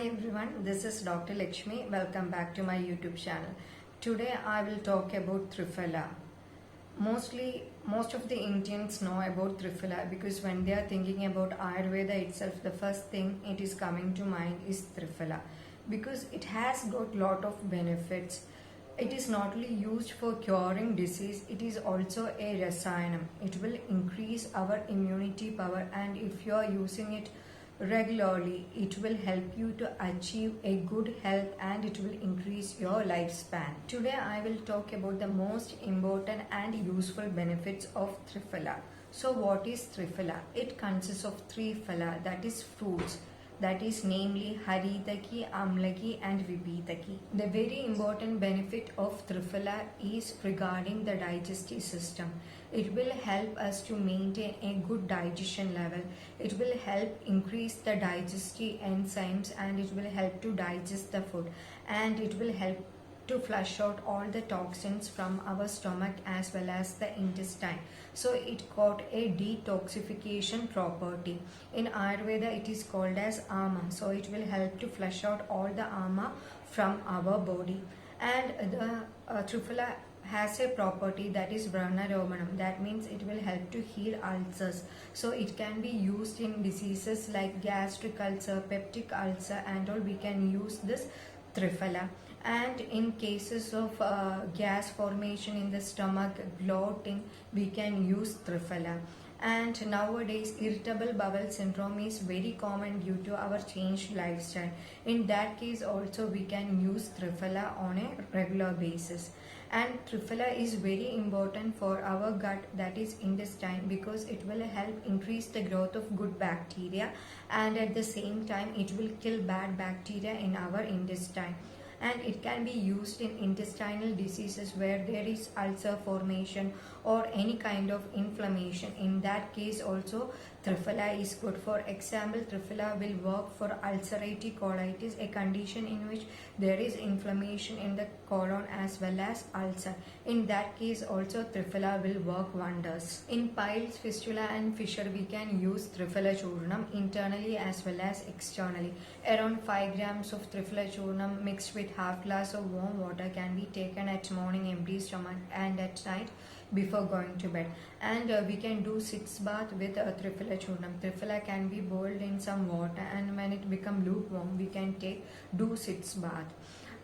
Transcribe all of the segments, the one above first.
everyone, this is Dr. Lakshmi. Welcome back to my YouTube channel. Today I will talk about Triphala. Most of the Indians know about Triphala because when they are thinking about Ayurveda itself, the first thing it is coming to mind is Triphala because it has got lot of benefits. It is not only used for curing disease, it is also a rasayanam. It will increase our immunity power, and if you are using it regularly, it will help you to achieve a good health and it will increase your lifespan. Today I will talk about the most important and useful benefits of Triphala. So what is Triphala? It consists of three phala, that is fruits, that is namely Haritaki, Amlaki and Vipitaki. The very important benefit of Triphala is regarding the digestive system. It will help us to maintain a good digestion level. It will help increase the digestive enzymes and it will help to digest the food, and it will help to flush out all the toxins from our stomach as well as the intestine. So it got a detoxification property. In Ayurveda it is called as ama. So it will help to flush out all the ama from our body. And the Triphala has a property that is Vranaromanam. That means it will help to heal ulcers. So it can be used in diseases like gastric ulcer, peptic ulcer and all. We can use this Triphala. And in cases of gas formation in the stomach, bloating, we can use Triphala. And nowadays irritable bowel syndrome is very common due to our changed lifestyle. In that case also we can use Triphala on a regular basis. And Triphala is very important for our gut, that is intestine, because it will help increase the growth of good bacteria and at the same time it will kill bad bacteria in our intestine. And it can be used in intestinal diseases where there is ulcer formation or any kind of inflammation. In that case also Triphala is good. For example, Triphala will work for ulcerative colitis, a condition in which there is inflammation in the colon as well as ulcer. In that case also Triphala will work wonders. In piles, fistula and fissure we can use Triphala Churnam internally as well as externally. Around 5 grams of Triphala Churnam mixed with half glass of warm water can be taken at morning empty stomach and at night before going to bed. And we can do sitz bath with Triphala Churnam. Triphala can be boiled in some water, and when it become lukewarm we can do sitz bath.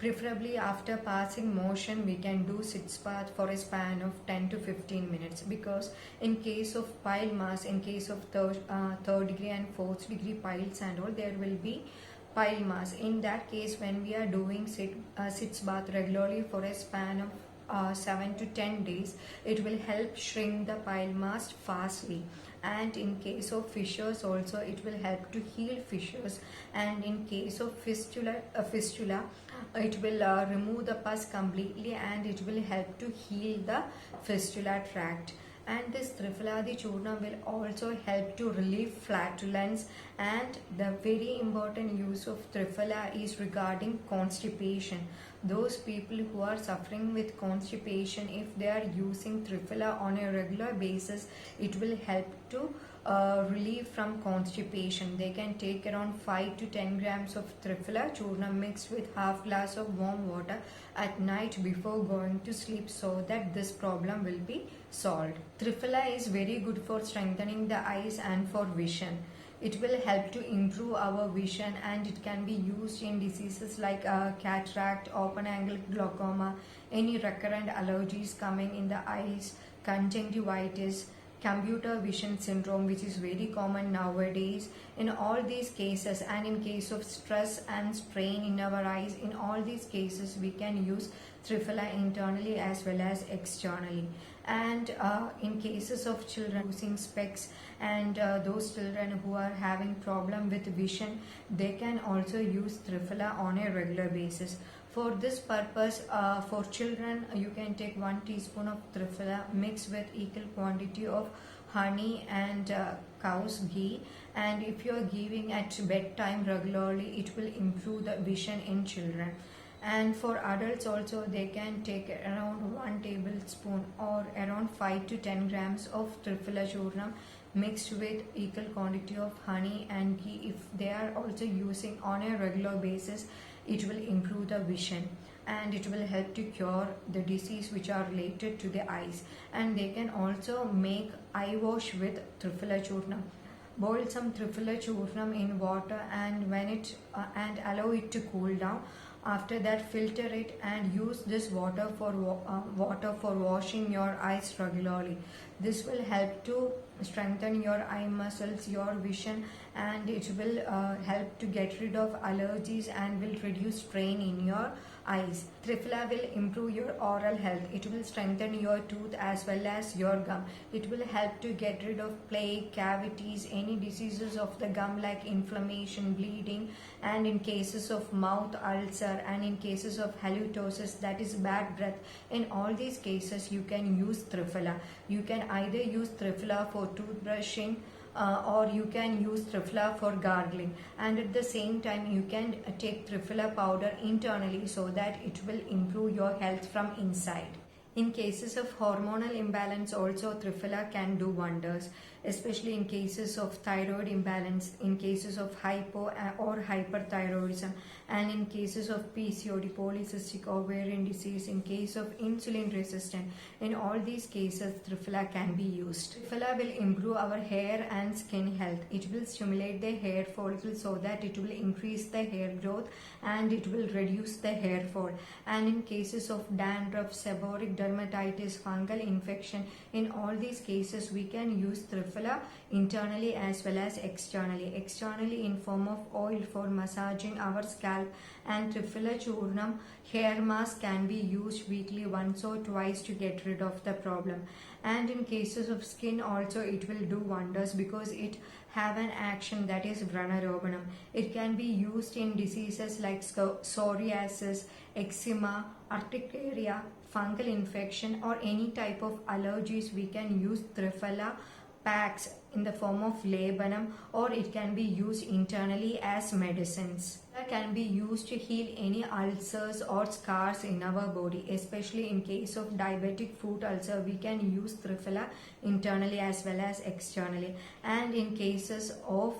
Preferably after passing motion we can do sitz bath for a span of 10 to 15 minutes, because in case of pile mass, in case of third degree and fourth degree piles and all, there will be pile mass. In that case, when we are doing sitz bath regularly for a span of 7 to 10 days, it will help shrink the pile mass fastly. And in case of fissures also, it will help to heal fissures. And in case of fistula, it will remove the pus completely and it will help to heal the fistula tract. And this Triphaladi Churna will also help to relieve flatulence. And the very important use of Triphala is regarding constipation. Those people who are suffering with constipation, if they are using Triphala on a regular basis, it will help to relieve from constipation. They can take around 5 to 10 grams of Triphala Churna mixed with half glass of warm water at night before going to sleep, so that this problem will be solved. Triphala is very good for strengthening the eyes and for vision. It will help to improve our vision, and it can be used in diseases like cataract, open angle glaucoma, any recurrent allergies coming in the eyes, conjunctivitis, computer vision syndrome, which is very common nowadays. In all these cases, and in case of stress and strain in our eyes, in all these cases we can use Triphala internally as well as externally. And in cases of children using specs and those children who are having problem with vision, they can also use Triphala on a regular basis. For this purpose, for children, you can take 1 teaspoon of Triphala mixed with equal quantity of honey and cow's ghee. And if you are giving at bedtime regularly, it will improve the vision in children. And for adults also, they can take around 1 tablespoon or around 5 to 10 grams of Triphala Churnam mixed with equal quantity of honey and ghee, if they are also using on a regular basis, it will improve the vision and it will help to cure the disease which are related to the eyes. And they can also make eye wash with Triphala Churnam. Boil some Triphala Churnam in water and and allow it to cool down. After that, filter it and use this water for washing your eyes regularly. This will help to strengthen your eye muscles, your vision, and it will help to get rid of allergies and will reduce strain in your eyes. Triphala will improve your oral health. It will strengthen your tooth as well as your gum. It will help to get rid of plaque, cavities, any diseases of the gum like inflammation, bleeding, and in cases of mouth ulcer and in cases of halitosis, that is bad breath. In all these cases, you can use Triphala. You can either use Triphala for toothbrushing, or you can use Triphala for gargling, and at the same time you can take Triphala powder internally so that it will improve your health from inside. In cases of hormonal imbalance also, Triphala can do wonders, especially in cases of thyroid imbalance, in cases of hypo or hyperthyroidism, and in cases of PCOD, polycystic ovarian disease, in case of insulin resistant. In all these cases, Triphala can be used. Triphala will improve our hair and skin health. It will stimulate the hair follicle so that it will increase the hair growth and it will reduce the hair fall. And in cases of dandruff, seborrheic dermatitis, fungal infection, in all these cases we can use Triphala internally as well as externally. Externally in form of oil for massaging our scalp, and Triphala Churnam hair mask can be used weekly once or twice to get rid of the problem. And in cases of skin also it will do wonders because it have an action that is Vranarobanam. It can be used in diseases like psoriasis, eczema, urticaria, fungal infection, or any type of allergies. We can use Triphala packs in the form of Lebanam, or it can be used internally as medicines. It can be used to heal any ulcers or scars in our body, especially in case of diabetic foot ulcer. We can use Triphala internally as well as externally. And in cases of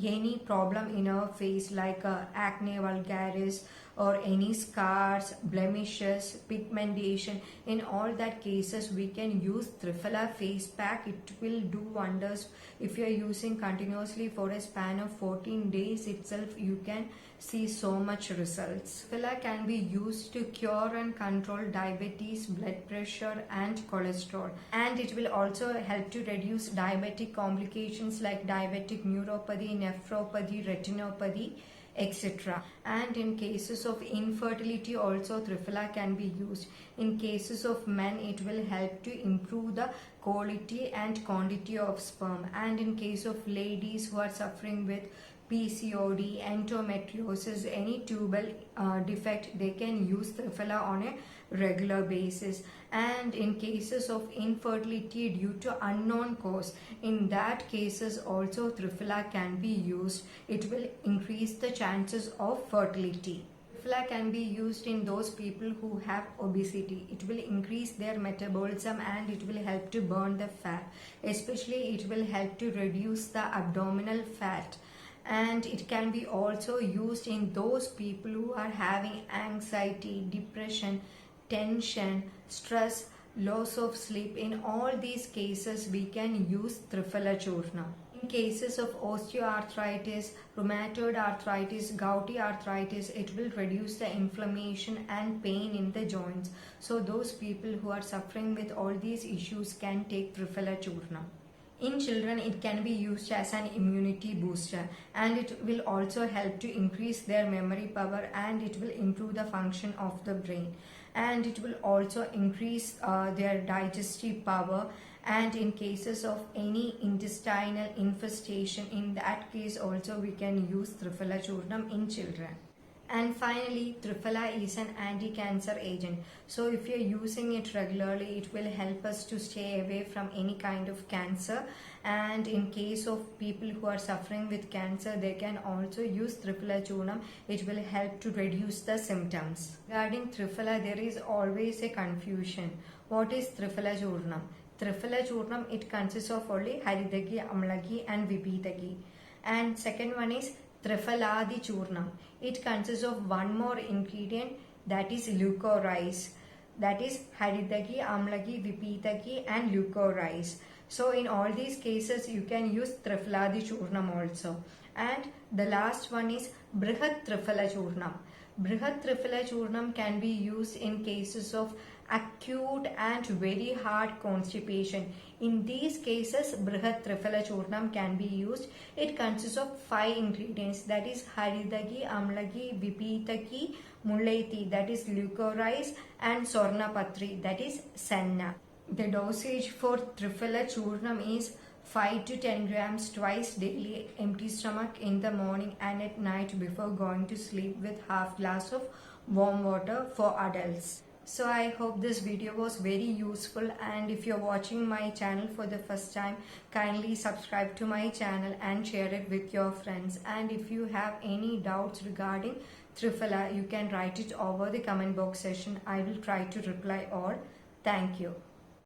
any problem in our face like acne vulgaris or any scars, blemishes, pigmentation, in all that cases we can use Triphala face pack. It will do wonders. If you are using continuously for a span of 14 days itself, you can see so much results. Triphala can be used to cure and control diabetes, blood pressure and cholesterol, and it will also help to reduce diabetic complications like diabetic neuropathy, nephropathy, retinopathy, etc. And in cases of infertility also Triphala can be used. In cases of men, it will help to improve the quality and quantity of sperm, and in case of ladies who are suffering with PCOD, endometriosis, any tubal defect, they can use Triphala on a regular basis. And in cases of infertility due to unknown cause, in that cases also Triphala can be used. It will increase the chances of fertility. Triphala can be used in those people who have obesity. It will increase their metabolism and it will help to burn the fat. Especially it will help to reduce the abdominal fat. And it can be also used in those people who are having anxiety, depression, tension, stress, loss of sleep. In all these cases we can use Triphala Churna. In cases of osteoarthritis, rheumatoid arthritis, gouty arthritis, it will reduce the inflammation and pain in the joints. So those people who are suffering with all these issues can take Triphala Churna. In children, it can be used as an immunity booster, and it will also help to increase their memory power, and it will improve the function of the brain, and it will also increase their digestive power. And in cases of any intestinal infestation, in that case also we can use Triphala Churnam in children. And finally, Triphala is an anti-cancer agent. So if you're using it regularly, it will help us to stay away from any kind of cancer. And in case of people who are suffering with cancer, they can also use Triphala Churnam. It will help to reduce the symptoms. Regarding Triphala, there is always a confusion. What is Triphala Churnam? Triphala Churnam, it consists of only Haridagi, Amlagi and Vipitagi. And second one is Triphaladi Churnam. It consists of one more ingredient, that is leucorice. That is Haridagi, Amlagi, Vipitagi and leucorice. So in all these cases you can use Triphaladi Churnam also. And the last one is Brihat Triphala Churnam. Brihat Triphala Churnam can be used in cases of acute and very hard constipation. In these cases, Brihat Triphala Churnam can be used. It consists of 5 ingredients, that is Haridagi, Amlagi, Vipitaki, Mullaiti, that is leucorice, and Sornapatri, that is Senna. The dosage for Triphala Churnam is 5 to 10 grams twice daily, empty stomach in the morning and at night before going to sleep, with half glass of warm water for adults. So I hope this video was very useful, and if you're watching my channel for the first time, kindly subscribe to my channel and share it with your friends. And if you have any doubts regarding Triphala, you can write it over the comment box section. I will try to reply all. Thank you.